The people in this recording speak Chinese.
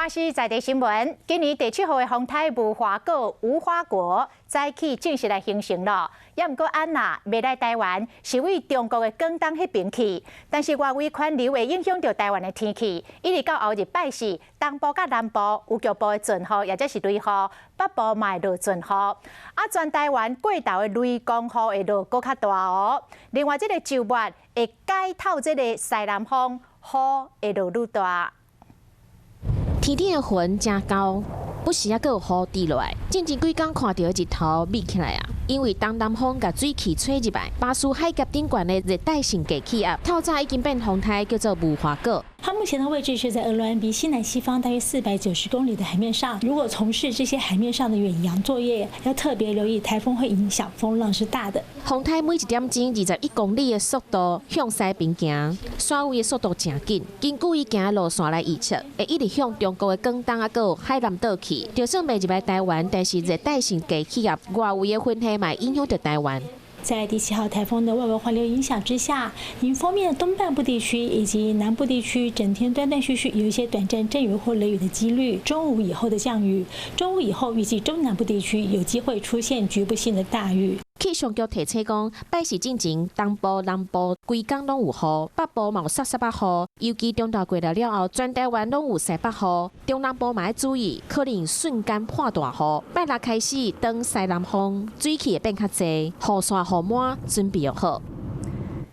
巴西在地新闻，今年第7号的风台无花果无花果早起正式来形成了。也毋过安那未来台湾是为中国的广东迄边去，但是外围环流会影响到台湾的天气，一直到后日拜四，东部甲南部有局部的阵雨，或者是雷雨，北部嘛会落阵雨。全台湾过头的雷公雨会落搁较大哦。另外，这个周末会改透这个西南风，雨会落愈大。 天顶的云真高，不时还阁有雨滴落来，前几天看到日头密起来啊！因为东南风甲水汽吹入来，巴士海峡顶悬的热带性低气压，透早已经变风台，叫做无花果。 它目前的位置是在鹅銮鼻西南西方大约490公里的海面上。如果从事这些海面上的远洋作业，要特别留意台风会影响，风浪是大的。风台每1点钟21公里的速度向西边行，稍微的速度真紧。根据伊行的路线来预测，会一直向中国的广东啊，有海南岛去。就算未入来台湾，但是热带性低气压外围的云系嘛影响到台湾。 在第7号台风的外围环流影响之下，迎风面的东半部地区以及南部地区，整天断断续续有一些短暂阵雨或雷雨的几率。中午以后的降雨，中午以后预计中南部地区有机会出现局部性的大雨。 气象局提醒讲，拜四进前，东部、南部规港拢有雨，北部嘛有沙沙雨，尤其中昼过了后，全台湾拢有西北雨，中南部嘛要注意，可能瞬间破大雨。拜六开始，当西南风，水汽会变较济，雨线雨满，准备好。